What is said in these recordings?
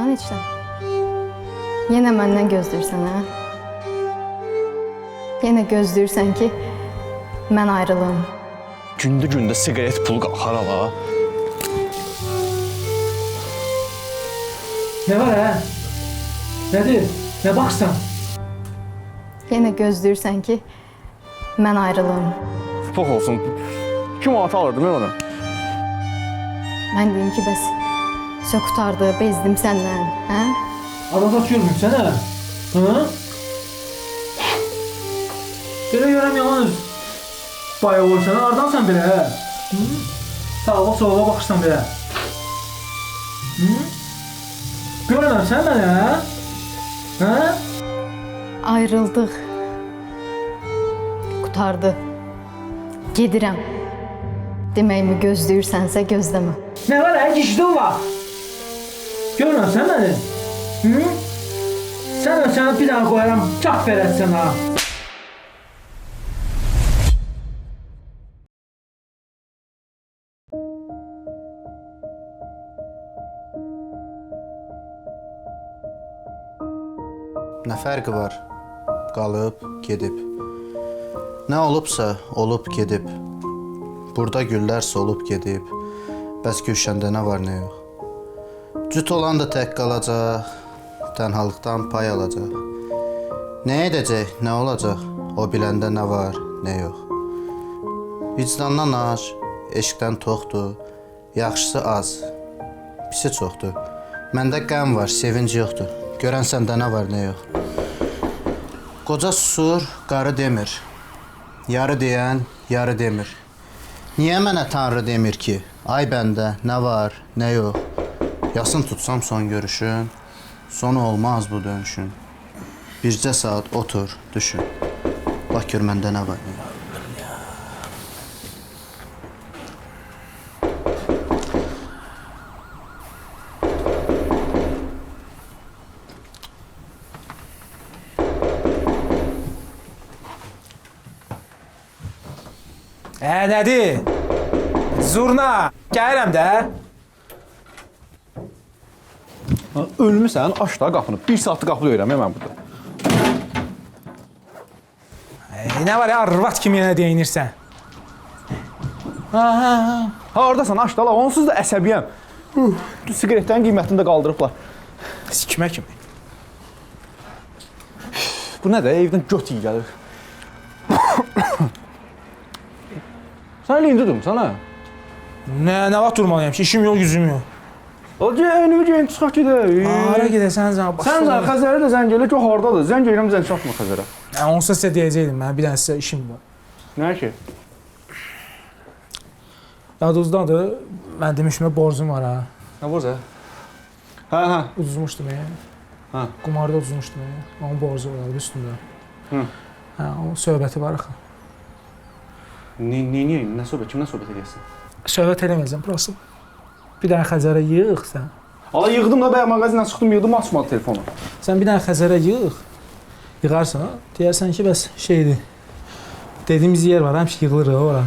Lan içdən. Yenə məndən gözləyirsən, hə? Yenə gözləyirsən ki, mən ayrılım. Gündə siqaret pulu qalxar ala. Ne var ha? Nedir? Ne baksan? Yenə gözləyirsən ki, mən ayrılım. Pox olsun. 2 manat alırdım mən onu. Mən deyim ki, bəs söz qutardı, bezdim səndən, hə? Arada görmürsən ha? Hı? Belə görəm yalnız bayaq olsan, ardansan belə hə? Sağa sola baxırsan belə. Hı? Görməmsən məni hə? Hə? Ayrıldıq. Qutardı. Gedirəm. Deməyimi gözləyirsənsə gözləmə. Ne var ha? Gişdin var. Görməmsən məni? Hı? Sən səni bir dənə qoyaram, çap verəsən ha. Nə fərqi var? Qalıb, gedib. Nə olubsa, olub, gedib. Burada güllər solub, gedib. Bəs gülşəndə nə var, nə yox? Cüt olan da tək qalacaq, tənhalıqdan pay alacaq. Nə edəcək, nə olacaq? O biləndə nə var, nə yox? Vicdandan ac, eşqdən toxdur. Yaxşısı az, pisi çoxdur. Məndə qəm var, sevinc yoxdur. Görən səndə nə var, nə yox? Qoca susur, qarı demir. Yarı deyən, yarı demir. Niyə mənə Tanrı demir ki, ay bəndə nə var, nə yox? Yasın tutsam son görüşün, sonu olmaz bu dönüşün. Bircə saat otur, düşün. Bax gör məndə nə var, nə yox? Nədir? Zurna, gəlirəm də. Ölmüsən, aç da qapını. 1 saatdır qapı döyürəm mən burada. Nə var ya, arvat kimi yenə deyinirsən? Haradasan, aç da la. Onsuz da əsəbiyəm. Siqaretlərin qiymətini də qaldırıblar. Sikmə kimi. Bu nə də? Evdən göt iyi gəlir. Sən elə indi durmuşsan, hə? Nə vaxt durmalıyam ki, işim yox, yüzüm yox. O geyin, çıxaq gedək. Hara gedəsən zən, başla. Sən Xəzərə də zəng elə, ki, hardadır? Zəng edirəm, zəng çatmır Xəzərə. Onsa sizə deyəcəkdim, mən bir dənə sizə işim var. Nə ki? Yadınızdadır, mən demişim, borcum var ha. Nə borc, hə? Hə. Uduzmuşdum ya. Hə. Qumarda uduzmuşdum ya. Onun borcu vardı üstündə. Hı. Hə, o söhbəti var axı. Niyə? Nə söhbət? Kimlə söhbət edirsən? Söhbət eləməyəcəm, burası. Bir dənə Xəzərə yığ sən. Ala yığdım da, bayaq mağazindən çıxdım, yığdım, açmadı telefonu. Sən bir dənə Xəzərə yığ, yığarsan ha. Deyərsən ki, bəs şeydir. Dediyimiz yer var, həmişə yığılır ora.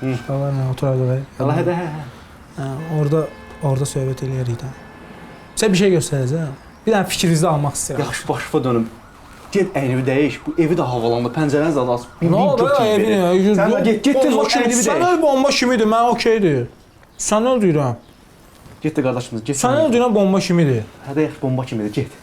Şuralarla oturardıq. Ala hə. Orada söhbət eləyərik də. Sən bir şey göstərəcəm. Bir dənə fikrinizi almaq istəyirəm. Yaxşı, başıma dönüm. Get əynimi dəyiş, bu evi də havalandı, pəncərəniz də az. Nə oldu ya evini ya? Sən də get tez o əynimi Sən dəyiş. öl bomba kimidir, mən okeydir. Sən öl deyirəm. Get də qardaşımız, get. Sən öl deyirəm bomba kimidir. Hə də yaxşı, bomba kimidir, get.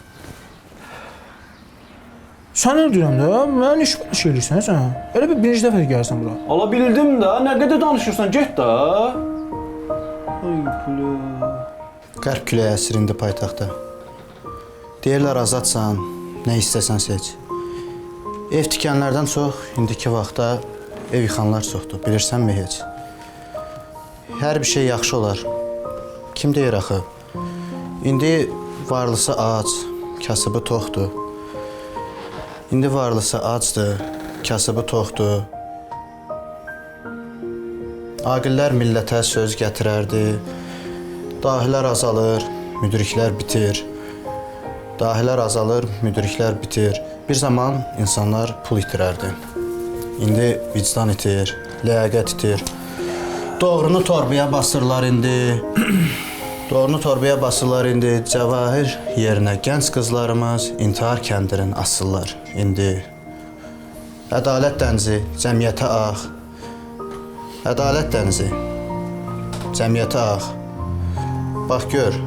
Sən öl deyirəm də, mən iş eləyirsən sən. Elə bir birinci dəfə gəlirsən bura. Ala bilirdim də, nə qədər danışırsan, get də. Ay pulu. Qərb küləyi əsir indi paytaxtda. Deyirlər azadsan, nə istəsən seç. Ev tikənlərdən çox indiki vaxtda ev yıxanlar çoxdur, bilirsənmi heç? Hər bir şey yaxşı olar. Kim deyir axı? İndi varlısı ac, kasıbı toxdur. İndi varlısı acdır, kasıbı toxdur. Aqillər millətə söz gətirərdi. Dahilər azalır, müdriklər bitir. Dahilər azalır, müdriklər bitir. Bir zaman insanlar pul itirərdi. İndi vicdan itir, ləyaqət itir. Doğrunu torbaya basırlar indi. Doğrunu torbaya basırlar indi, cəvahir yerinə gənc qızlarımız intihar kəndirin asırlar indi. Ədalət dənizi cəmiyyətə ağ, ədalət dənizi cəmiyyətə ağ. Bax gör,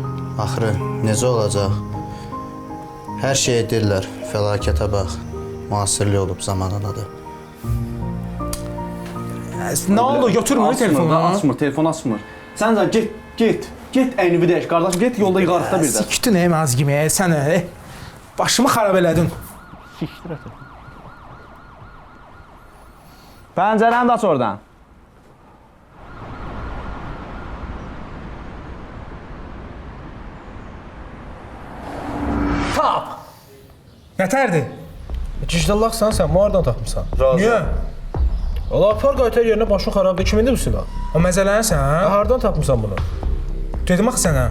axırı necə olacaq? Hər şey edirlər, fəlakətə bax. Müasirlik olub zamanınadır. Nə oldu? Götürmür telefonu. Açmır, telefon açmır. Sən də get əynivi dəyək. Qardaş, get yolda yığarıq da bir də. Siktin az kimi, sən başımı xarab elədin. Pəncərəni də aç oradan. Tap! Nətərdir? Gicdallaqsan sən, bu hardan tapmısan? Niyə? Allah apar qaytar yerinə başın xarabdır, kimindir bu silah? O məzələnsən, hə? Hardan tapmısan bunu? Dedim axı sənə.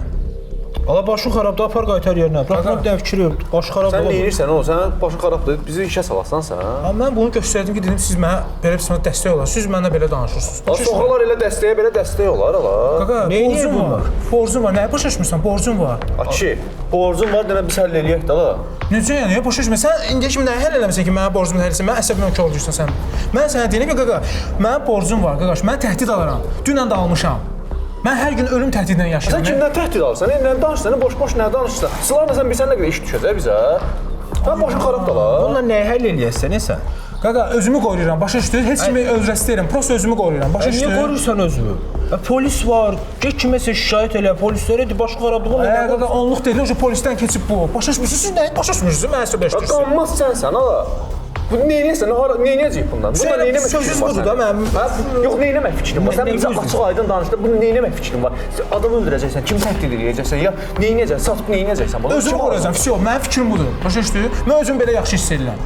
Allah başın xarabdır, apar qaytar yerinə. Bıraxma bir dənə fikir yox, başı xarab Sən olur. nə edirsən oğlum? Sən başın xarabdır, bizi işə salasan sən. Amma mən bunu göstərdim ki, dedim siz mənə belə bir sənə dəstək olasınız. Siz mənə belə danışırsınız. Soğralar elə dəstəyə belə dəstək olar ala. Qaqa, borcum var. Borcum var. Nəyə başa düşmürsən? Borcum var. Kişi, borcun var, denə biz həll eləyək də ala. Necə yəni? Başa düşmürsən? Sən indiyə kimi nəyə həll eləmisən ki, mənə borcumu həll etsən? Mən əsəbimə kör olursan sən. Mən sənə deyirəm ki, qaqa, mənim borcum var, qaqaş. Mən təhdid alıram. Dünən də almışam. Mən hər gün ölüm təhdidlə yaşayıram. Sən kimdən təhdid alırsan? Nə danışsan, boş-boş nə danışırsan? Silahla sən bilsən nə qədər iş düşəcək bizə? Sən başın xarab da la. Bununla nəyə həll eləyəsən sən? Qaqa, özümü qoruyuram. Başa düşdün? Heç kimi öldürəsi deyirəm. Prosta özümü qoruyuram. Başa düşdün? Niyə qoruyursan özünü? Polis var. Get kiməsə şikayət elə, polislərə de başı xarablığı nə? Qaqa, onluq deyil, o polisdən keçib bu. Başa düşmürsünüz? Siz nəyi başa düşmürsünüz? Mən əsəbləşdirsiniz. Qanmaz sənsən ala. Bu neynəyəsən? Neynəyəcəyik bundan? Bundan neynəmək sözünüz fikrin var budur da sənin? mənim. Yox, neynəmək fikrin var? Sən bizə açıq aydın danışdın. Bunu neynəmək fikrin var? Adamı öldürəcəksən, kimi təhdid edəcəksən ya neynəyəcəksən, satıb neynəyəcəksən? Özümü qoruyacağam. Fisiyo, mənim fikrim budur. Başa düşdün? Mən özüm belə yaxşı hiss edirəm.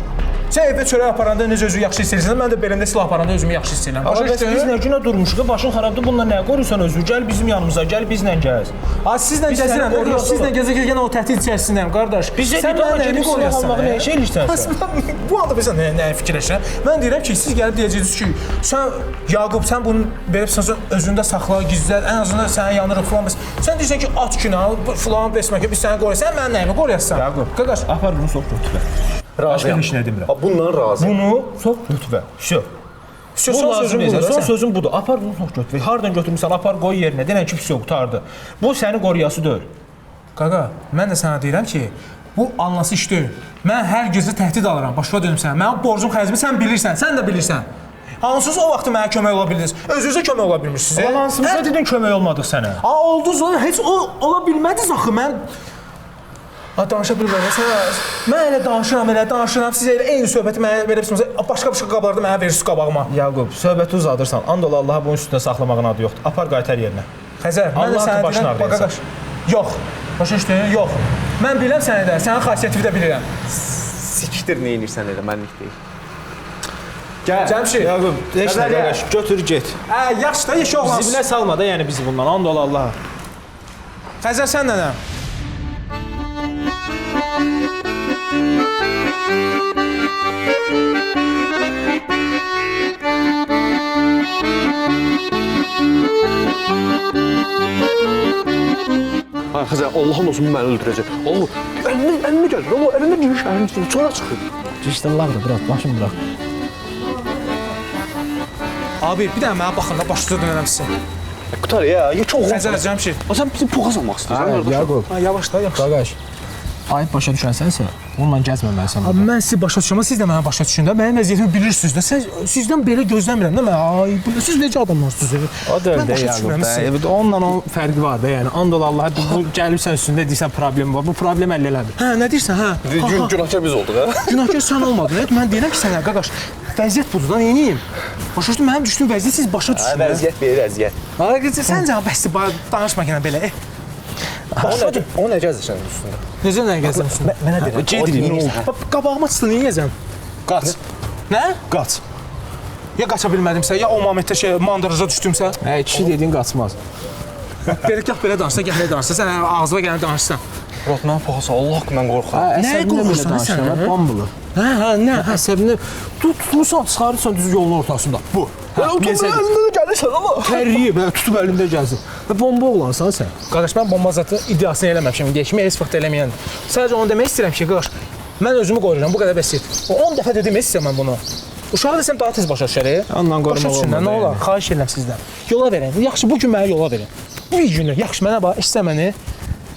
Sən evdə çörək aparanda necə özünü yaxşı hiss edirsən, mən də belimdə silah aparanda özümü yaxşı hiss edirəm. Başa Başa biz düşdün? nə günə durmuşuq, başın xarabdır, bununla nəyə qoruyursan özünü? Gəl bizim yanımıza, gəl bizlə gəz. Ha, sizlə Biz səni gəzirəm, qoruyuruq. sizlə gəzərkən o təhdid içərisindəyəm, qardaş. Bizə sən də mənim nəyimi gəlib silah almağı nə şey eləyirsən sən? Aslında bu anda bilirsən nəyə fikirləşirəm? Mən deyirəm ki, siz gəlib deyəcəksiniz ki, sən Yaqub, sən bunu belə özündə saxla, gizlət, ən azından sənə yanırıq falan. Sən deyirsən ki, at günah, falan besmə ki, biz səni qoruyaq. Sən mənim nəyimi qoruyasan? Yaqub, Qardaş, apar bunu sox götürə. Razıyam. Başqa heç nə demirəm. Bundan razıyam. Bunu sox götürə. Şö. son Bu lazım sözüm deyil. budur. Son sözüm budur. Apar bunu sox götür. Hardan götürmüsən, apar qoy yerinə. Denən ki, pis qurtardı. Bu səni qoruyası deyil. Qaqa, mən də sənə deyirəm ki, bu anlası iş deyil. Mən hər gecə təhdid alıram, başa dönüm sənə. Mənim borcum xərcimi sən bilirsən, sən də bilirsən. Hansız o vaxt mənə kömək ola bildiniz? Özünüzə kömək ola bilmirsiniz. Amma hansımıza dedin kömək olmadıq sənə? Oldu sonra heç o ola bilmədiniz axı mən. Danışa bilmirəm. Mən elə danışıram. Siz elə eyni söhbəti mənə verirsiniz. Başqa qablarda mənə verirsiniz qabağıma. Yaqub, söhbəti uzadırsan. And ola Allaha bunun üstündə saxlamağın adı yoxdur. Apar qaytar yerinə. Xəzər, mən də sənə deyirəm, qardaş. Yox. Başa düşdün? Yox. Mən bilirəm səni də, sənin xasiyyətini də bilirəm. Siktir nə edirsən elə mənlik deyil. Cəmşid. Yaqub, heç nə qardaş, götür get. Yaxşı da yeşə oğlan. Zibilə salma da yəni bizi bundan. And ola Allaha. Xəzər sən nənəm? Ay Xəzər, Allahın olsun məni öldürəcək. Allah, əlini gəlir. Allah, əlində bir şəhərin içində sonra çıxır. Cişdallaqdır, bırak, başım bırak. Abi, bir dənə mənə baxın da başınıza dönərəm sizə. Qutar ya, çox Xəzər, Cəmşid. Sən bizi puğa salmaq istəyirsən. Yaqub, Yavaş da, yavaş. qardaş. Ayıb başa düşənsənsə, bununla gəzməməlisən. Abi, mən sizi başa düşürəm, siz də mənə başa düşün də. Mənim vəziyyətimi bilirsiniz də. Sizdən belə gözləmirəm də mən. Ay, siz necə adamlarsınız? O da Mən öyle başa düşmürəm sizi. Yaqub. Onunla o fərqi var da, yəni. And ola Allaha, bu gəlibsən üstündə deyirsən problem var. Bu problem həll eləmir. Hə, nə deyirsən, hə? Günahkar biz olduq ha. Günahkar sən olmadın. Mən deyirəm ki, sənə qaqaş, vəziyyət budur da, neyniyim? Başa düşdün, mənim düşdüyüm vəziyyət siz başa düşün. Vəziyyət belə vəziyyət. Ay, səncə bəsdir, danışma yenə belə. O nə gəzirsən üstündə? Necə nə gəzəm üstündə? Mənə deyirəm. Gedin, nə oldu? Qabağıma çıxdı, niyə gəzəm? Qaç. Nə? Qaç. Ya qaça bilmədimsə, ya o momentdə mandraja düşdümsə. Hə, kişi dediyin qaçmaz. Belə danışsa, gəl danışsa, sən ağzına gələn danışsan. Murat, mən poxasa, Allah haqqı mən qorxuram. Nəyə qorxursan sən? Bambulu. Hə, nə? Əsəbini tutmusan, çıxarırsan düz yolun ortasında. Bu. Necə əlində gəlirsən amma. Tərriyi belə tutub əlində gəzir. Və bomba oğlansan sən. Qardaş, mən bomba zatı iddiasını eləməmişəm. Deyək ki, heç vaxt eləməyən. Sadəcə onu demək istəyirəm ki, qardaş, mən özümü qoruram, bu qədər bəsit. 10 dəfə dedim istəyirəm mən bunu. Uşağı desəm daha tez başa düşərik. Ondan qorumaq olmaz. Nə olar? Xahiş edirəm sizdən. Yola verin. Yaxşı, bu gün mənə yola verin. Bir günlük. Yaxşı, mənə bax, istə məni.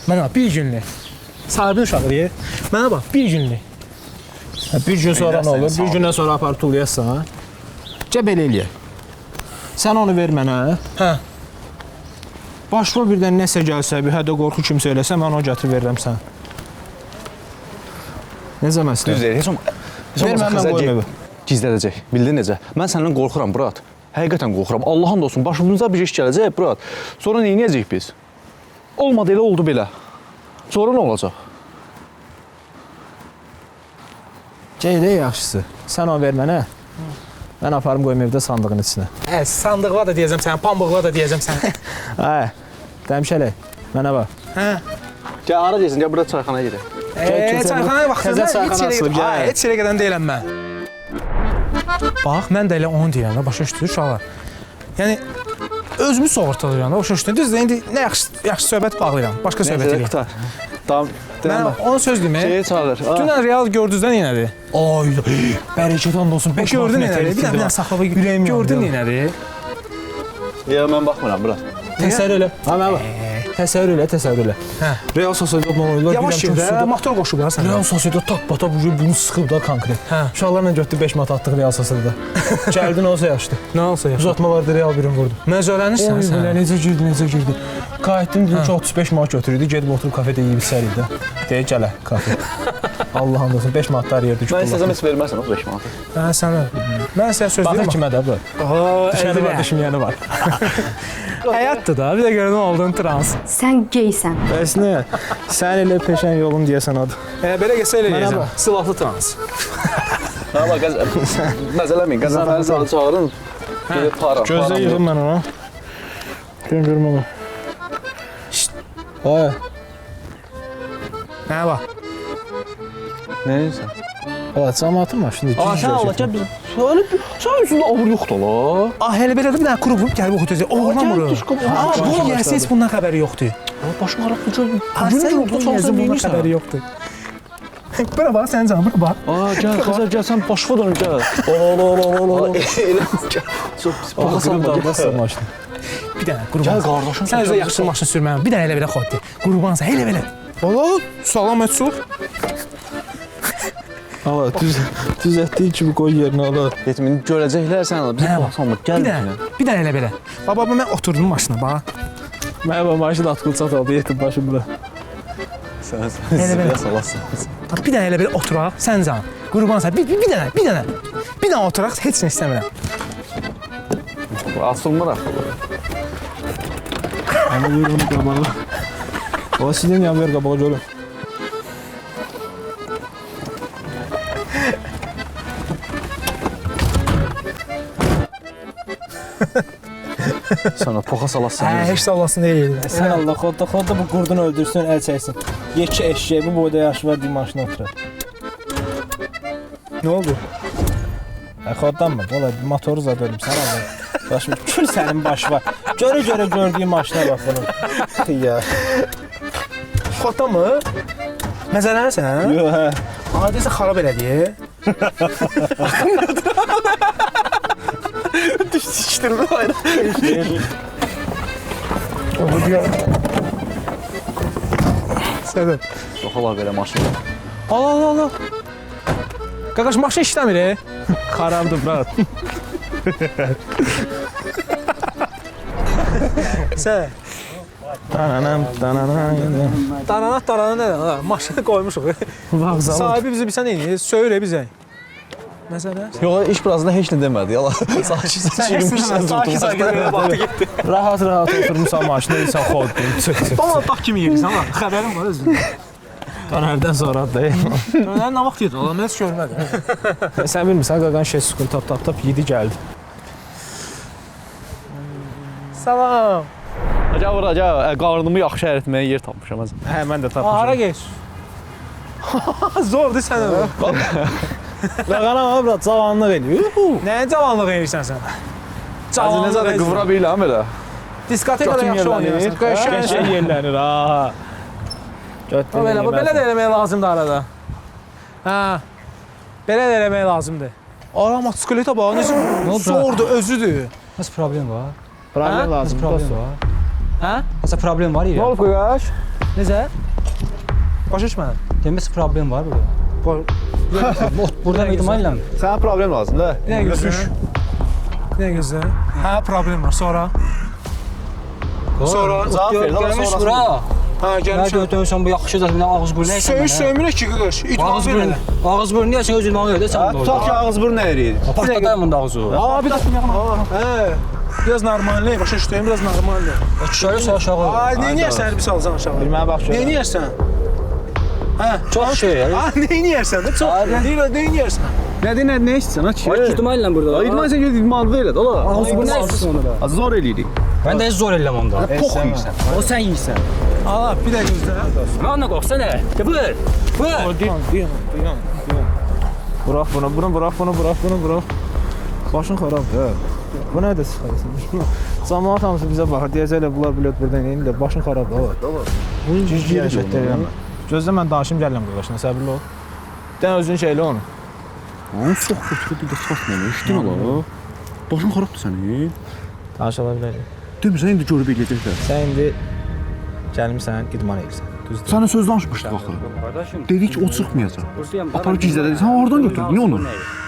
Mənə bax, bir günlük. Sahibin uşağı deyir. Mənə bax, bir günlük. Bir gün sonra nə olur? Bir gündən sonra apar tullayasan. Belə eləyək. Sən onu ver mənə. Hə. Başqa birdən nəsə gəlsə, bir hədə qorxu kimsə eləsə, mən onu gətirib verirəm sən. Necə məsələ? Düz deyir, heç Ver mən qoyum. Gizlədəcək. Bildin necə? Mən səndən qorxuram, Murat. Həqiqətən qorxuram. Allahın olsun, başımıza bir iş gələcək, Murat. Sonra nə edəcəyik biz? Olmadı elə oldu belə. Sonra nə olacaq? Geylə yaxşısı. Sən onu ver mənə. Mən aparım qoyum evdə sandığın içinə. Hə, sandıqla da deyəcəm sənə, pambıqla da deyəcəm sənə. Hə, dəmişələ. Mənə bax. Hə. Gəl, ara deyəsən, gəl burada çayxanaya gedək. Çayxanaya baxsana, Təzə çayxana açılıb, gəl. Heç yerə gedən deyiləm mən. Bax, mən də elə onu deyirəm də, başa düşdünüz uşaqlar. Yəni, özümü soğurtalıram da, başa düşdünüz. Düzdür, indi nə yaxşı söhbət bağlayıram, başqa söhbət edeyim. Tamam, Mən onu söz demək. Şeyə çağır. Dünən Real gördünüzdən yenədir. Ay, bərəkədən olsun. Gördün yenədir, bir dənə saxlava gördün yenədir. Ya, mən baxmıram, Murat. Təsəvvür elə. Ha, mənə bax. Təsəvvür elə, təsəvvür elə. Hə. Real Sociedadla oynuyorlar. Yavaş gedə, motor qoşublar sənə. Real Sociedad tap-bata bunu sıxıb da konkret. Hə. Uşaqlarla götürdü 5 mat atdıq Real Sociedada. Gəldin olsa yaxşıdır. Nə olsa yaxşı. Uzatma vardı Real birini vurdu. Məzələnirsən sən. Belə necə girdi. Qayıtdım dedim ki 35 manat götürürdü. Gedib oturub kafedə yeyib içərik də. Deyə gələ kafe. Allah'ın olsun 5 manatlar yerdə ki. Mən istəsəm heç verməzsən o 5 manatı. Hə, sənə. Mən sənə söz deyim. Baxır kimə də bu. Düşməni var, düşməyəni var. Həyatdır da, bir də görə nə olduğunu trans. Sən geysən. Bəs nə? Sən elə peşən yolun deyəsən adı. Belə gəlsə elə Mənə deyəcəm. bax. Silahlı trans. Ha, bax, məzələməyin, Qəzənfəri salı çağırın. Gedib param. Gözlə yığım mən ona. Görüm onu. Ay, Nə bax. Nə edirsən? evet, cəmaatın maşını. Sən Allah, gəl biz. Sən üzündə avur yoxdur la. Elə belə bir dənə qrup gəlib oxutacaq. Oğurlamır. Bu yersə heç bundan xəbəri yoxdur. Başım araq bu Sən bu yersə bundan xəbəri yoxdur. Bura bax, sən canım, bura bax. Gəl, Xəzər, gəl, sən başıma dönüm, gəl. Elə, gəl. Çox pis Baxasın da maşını. Bir dənə qurban. Gəl qardaşım. Sən özə yaxşı maşın sürməyən. Bir dənə elə belə xoddi. Qurbansa elə belə. Valla salam et çox. Ala, düzəltdiyi kimi qoy yerinə ala. Yetimin görəcəklər sən ala. Biz baxsanmır, gəl. Bir dənə elə belə. Baba, mən oturdum maşına, bax. Mənə maşın atqıl çat aldı, yetim başımda. Sən Elə belə. salasın. Bir dənə elə belə oturaq, sən can. Qurbansa bir dənə. Bir dənə oturaq, heç nə istəmirəm. Asılmır axı. Ana ver onu qabağa. O sizin yan ver qabağa görüm. Sən o poxa salasın. Heç salasın deyil. Sən Allah, xodda bu qurdunu öldürsün, əl çəksin. Yekə eşeği bu boyda yaşı var, bir maşına oturur. Nə oldu? Xoddanmı? Ola, motoru zad ölüm, sən Allah. Başım, kül sənin başı var. Görə gördüyüm maşına bax bunun. Ya. Xodda mı? Məzələnirsən? Yox, hə. Adəsə xarab elədi. Düşdürmə ayna. Oğlu diyor. Səbəb. Yoxala belə maşın. Allah. Qaqaş, maşın işləmir, Xarabdır, brat. Sən. Dananam. Darana nə? Maşını qoymuşuq. Vağzal. Sahibi bizi bilsən neyini? Söyür bizə. Məsələ? Yox, iş birazında heç nə demədi. Yala. Sakin. Rahat oturmuşsan maşında, insan xoddun, çıx. Dolar bax kimi yedirsən, ha? Xəbərim var özünün. Dönərdən sonra deyil. Dönər nə vaxt yedir? Allah, mən heç görmədim. Sən bilmirsən, qaqan şeşkun tap yedi gəldi. Salam. Gəl bura, gəl. Qarnımı yaxşı əritməyə yer tapmışam. Hə, mən də tapmışam. Hara geç? Zordur sənə. Rəqana var, bura cavanlıq eləyir. Nəyə cavanlıq edirsən sən? Necə də qıvıra bilirəm belə. Diskotekada yaxşı oynayırsan. Qəşəng yerlənir, ha. Belə də eləmək lazımdır arada. Hə. Belə də eləmək lazımdır. Ara motosikletə bax, necə zordur, özüdür. Nasıl problem var? Problem lazım, problem dost. var? Hə? Nasıl problem var Nə ya? olub qardaş? Necə? Başa düşmədim. Deməsi problem var burada. Burada idmanla mı? Sənə problem lazımdır. Nə gözlə? Nə gözlə? Hə, problem var. Sonra? Sonra? Cavab ver, daha Gəlmiş sonrasını. bura. Hə, Mən gəlmişəm. götürürsən bu yaxşı zaten ağız burnu nəysən Söyüş söymürək ki, qış. İdman Ağız burnu. verələ. Ağız burnu niyə sən öz idmanı ödə sən də Tutaq ki, orada. ağız burun nə eləyir? Partladayım bunda ağzı. Aa, bir dəqiqə. Hə. Biraz normalli, başa düşdüm, biraz normalli. Şöyle sağ aşağı. Ay, nə edirsən bir salsan aşağı? Mənə bax Nə şöyle. edirsən? Hə, Çok şey ya. Ay, nə edirsən? Çox. Deyirəm, nə edirsən? Nə istəyirsən ha ki? Bak idmanla burada. İdman sən gör idmanı da elə də ola. Ağız burnu nəysən onda? Az zor eləyirik. Mən də heç zor eləm onda. Pox yeyirsən. O sən yeyirsən. Ala, bir də gözlə. Mən ona qoxsana. De buyur. Buyur. Bırax bunu, bırax bunu, bırax. Başın xarabdır, hə. Bu nədir sıxarsan? Cəmaət hamısı bizə baxır, deyəcəklər bunlar bilət buradan eynirlər, başın xarabdır, olar. Cüzgü hərəkətlər eləmə. Gözlə mən danışım gələm qardaşına, səbirli ol. Dən özün şeylə onu. Onu çox xoşdur, bir də çatmır. Eşitdin ola. Başın xarabdır sənin. Danışala bilərik. Demirsən indi görüb eləyəcəklər. Sən indi gəlmirsən, idman edirsən. Düzdür. Sənə söz danışmışdıq axı. Qardaşım. Dedik o çıxmayacaq. Buradayım. Aparıb gizlədək. Sən oradan götürdün, niyə onu?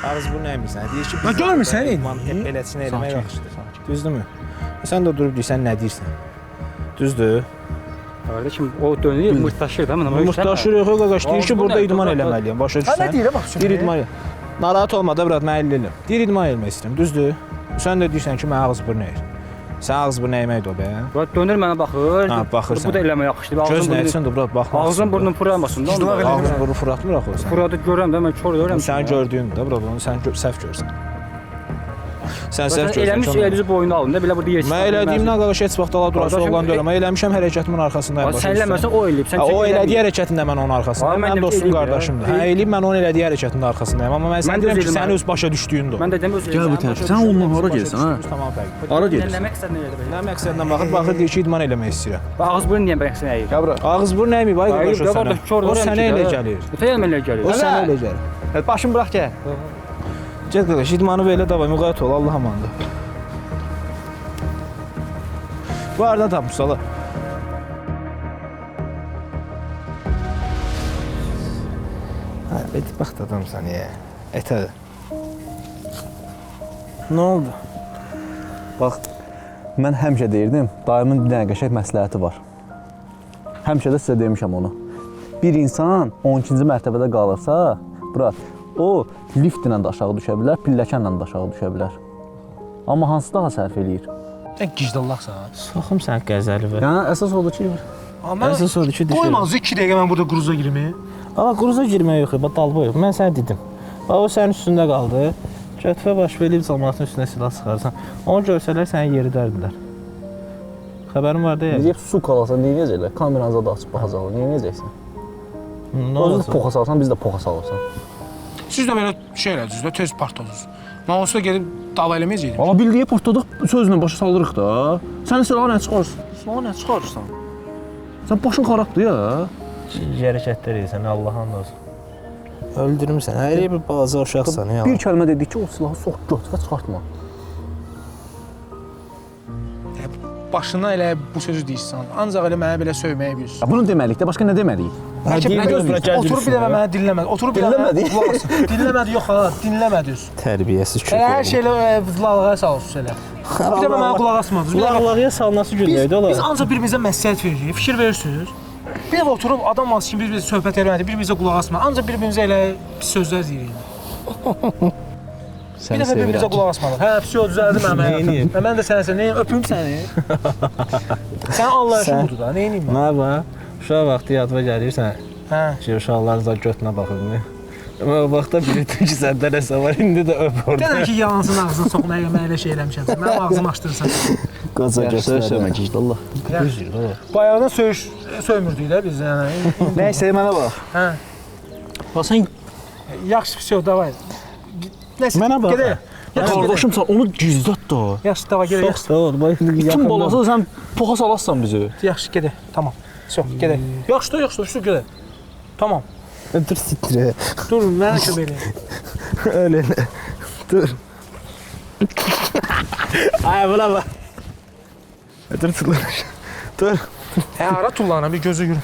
Ağız burnu əmirsən, deyir ki, Mən görmürsən, idman beləçinə eləmək yaxşıdır. Düzdürmü? Sən də durub deyirsən nə deyirsən? Düzdür? Qardaşım o dönür, mırtdaşır da mən. Mırtdaşır yox, qaqaş deyir ki, burada idman eləməliyəm. Başa Hə, düşsən? nə deyirəm bax şimdi? Deyir idman. Narahat olma da, brat, mən əliləm. Deyir idman eləmək istəyirəm, düzdür? Sən də deyirsən ki, mən ağız burnu əyir. Sən ağız burnu əyməkdir o bə. Bura dönür mənə baxır. Ha, baxırsan. Bu da eləmə yaxşıdır. Göz nə etsin də, brat, baxma. Ağzın burnun fırlamasın da onda. Ağzın burnu fırlatmır axı o sən. Burada görürəm də mən kör görürəm. Bu sənin gördüyün də, brat, onu sən səhv görürsən. Sən səhv görürsən. Eləmiş elinizi boyuna alın da belə burada yersiz. Mən elədiyimdən qaqaş heç vaxt ala durası Qardaşım, oğlan deyiləm. Mən eləmişəm hərəkətimin arkasındayım. Sən eləməsən o eləyib. Sən O elədiyi hərəkətində mən onun arkasındayım. Ay, mən Mənim də dostum eləyib ya. qardaşımdır. Hə, eləyib mən onun elədiyi hərəkətinin arkasındayım. Amma mən Mən sən də deyirəm ki, özüm sən mən- öz başa düşdüyündür. Mən də demə öz Gəl bu tərəf. Sən onunla hara gəlsən, ha? Tamam fərqli. Hara gedirsən? Dinləmək istədin elə belə. Nə məqsədlə baxır deyir ki, idman eləmək istəyirəm. Ağız burun niyə bərəksən əyir? Gəl bura. Ağız burun nəymiyib ay Hayır, qardaş o qardaş, sənə. kör O deyirəm sənə ki elə də. gəlir. Bu təyəl mənə gəlir. O sənə elə gəlir. Başını bırax gəl. Get qardaş, idmanı belə davay, müqayət ol, Allah amandır. Bu arada tapmış sala. Hə, bədbəxt adamsan ya. Etə. Nə oldu? Bax, mən həmişə deyirdim, dayımın bir dənə qəşəng məsləhəti var. Həmişə də sizə demişəm onu. Bir insan 12-ci mərtəbədə qalırsa, bura, o liftlə də aşağı düşə bilər, pilləkənlə də aşağı düşə bilər. Amma hansı daha sərf eləyir? Sən gicdallaqsan. Soxum sən qəzəli və. Yəni, əsas odur ki, Amma Əsas odur ki, düşür. qoymaz 2 dəqiqə mən burada quruza girməyim. Ala quruza girmək yox, bax dalba yox. Mən sənə dedim. Bax o sənin üstündə qaldı. Cətvə baş verib cəmaatın üstünə silah sıxarsan. Onu görsələr səni yeridərdilər. Xəbərin var da ya. deyib su qalasan, nə edəcəklər? Kameranızı da açıb baxacaqlar, nə edəcəksən? Nə Özünüz olacaq? poxa salsan, biz də poxa salırsan. Siz də belə şey elədiniz də, tez partladınız. Mən olsa gedib dava eləməyəcəydim. Amma bildiyi portladıq, sözlə başa salırıq da. Sən silahı nə çıxarırsan? Silahı nə çıxarırsan? Sən başın xarabdır ya. Hərəkətlər edirsən, Allahın olsun. Öldürmüsən. Hər bir balaca uşaqsan ya. Bir kəlmə dedik ki, o silahı sox götürə çıxartma. Başına elə bu sözü deyirsən. Ancaq elə mənə belə söyməyə bilirsən. Bunu deməliyik də, başqa nə deməliyik? Bəlkə nə gözləyirsən? Oturub bir dəfə mənə dinləmədi. Oturub bir Dinləmədi? dəfə dinləmədi yox ha, dinləmədiniz. Tərbiyəsiz Elə hər köpək. şeylə lağlağa salıyorsunuz elə. Bir dəfə mənə qulaq asmadınız. Bir dəfə Lağlağıya salması gülməkdə olar. biz ancaq bir-birimizə məsləhət veririk, fikir verirsiniz. Bir dəfə oturub adam az kimi bir-birimizə söhbət eləmədi, bir-birimizə qulaq asmadı. Ancaq bir-birimizə elə pis sözlər deyirik. Bir dəfə bir-birimizə qulaq asmadıq. Hə, pis düzəldim mən. Mən də sənə nəyim, öpüm səni. Sənin anlayışın budur da, nəyim mən? Nə var? Uşaq vaxtı yadıma gəlirsən. Hə. Ki, uşaqlar da götünə baxırdı. Mən o vaxtda bilirdim ki, səndə nəsə var, indi də öp orada. Denən ki, yalansın ağzını soxmaya mən elə şey eləmişəm. Mənim ağzımı açdırırsan. Qaza göstərdi. Söyləmək işte Allah. Bayaqdan söymürdük də biz yəni. Nəysə mənə bax. Hə. Bax sən Yaxşı, все, davay. Nəsə, Mənə bax. gedək. Qardaşım sən onu gizlət də. Yaxşı, davay, gedək. çox da var. Bax Bütün balası sən poxa salarsan bizi. Yaxşı, gedək. Tamam. Все, gedək. Yaxşı da, yaxşı, gedək. Tamam. Dur sitre. Dur, mənə kömək elə. Öyle. Dur. Ay buna bak. Dur tullanır. Dur. Hə, ara tullana bir gözü yürü.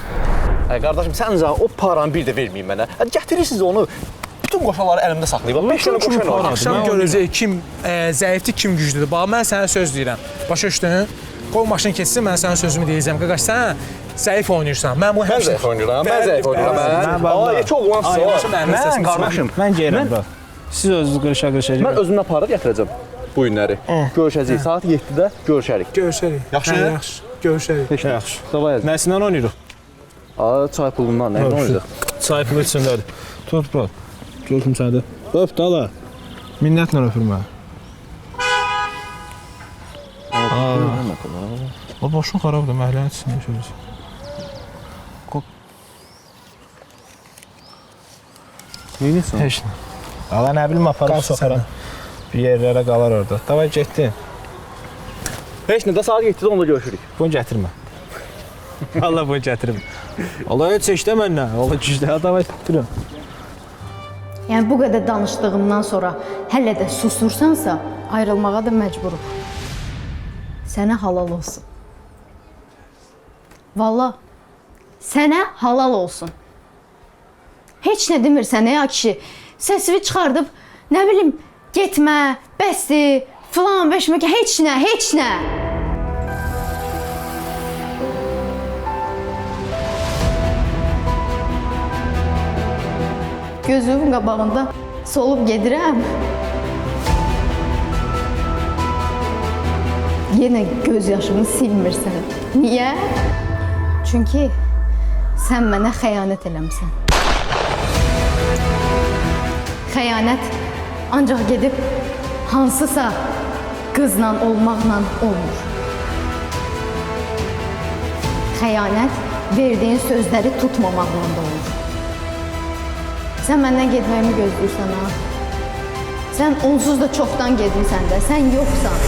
Ay qardaşım sən o paranı bir də verməyin mənə. Gətirirsiniz onu. Bütün qoşaları əlimdə saxlayıb. 5 dənə qoşa var. Axşam görəcək kim zəifdir, kim güclüdür. Bax, mən sənə söz deyirəm. Başa düşdün? Qoy maşın keçsin, mən sənə sözümü deyəcəm. Qaqaş, sən zəif oynayırsan. Mən bu həmişə Zəif oynayıram. Mən zəif oynayıram. Ay, çox olansa. Mən qardaşım. Mən gəlirəm bura. Siz özünüz qırışa-qırışa. Mən özümlə para gətirəcəm bu günləri. Görüşəcəyik. Saat 7-də görüşərik. görüşərik. Yaxşı? Hə, yaxşı. Görüşərik. Yaxşı. Davay. Nəsindən oynayırıq? Aa, çay pulundan nə oynayırıq? Çay pulu içindədir. Tut bura. Görüm səni də. Öp də ala. Minnətlə öpür mənə. O başın xarabdır, məhlənin içində şöyle. Neyinsən? Heç nə. Ala nə bilim aparıb soxaram. Bir yerlərə qalar orada. Davay getdin. Heç nə də saat 7-də onda görüşürük. Bunu gətirmə. Allah bunu gətirmə. Allah heç işdə məndən. Allah gücdə davay tuturam. Yəni bu qədər danışdığımdan sonra hələ də susursansa, ayrılmağa da məcburum. Sənə halal olsun. Valla, sənə halal olsun. Heç nə demirsən ya kişi. Səsini çıxardıb, nə bilim, getmə, bəsdir, filan, beşmək, heç nə, heç nə. Gözümün qabağında solub gedirəm. Yenə göz yaşımı silmirsən. Niyə? Çünki sən mənə xəyanət eləmisən. Xəyanət ancaq gedib hansısa qızla olmaqla olmur. Xəyanət verdiyin sözləri tutmamaqla da olur. Sən məndən getməyimi gözləyirsən ha? Sən onsuz da çoxdan getmisən də, sən yoxsan.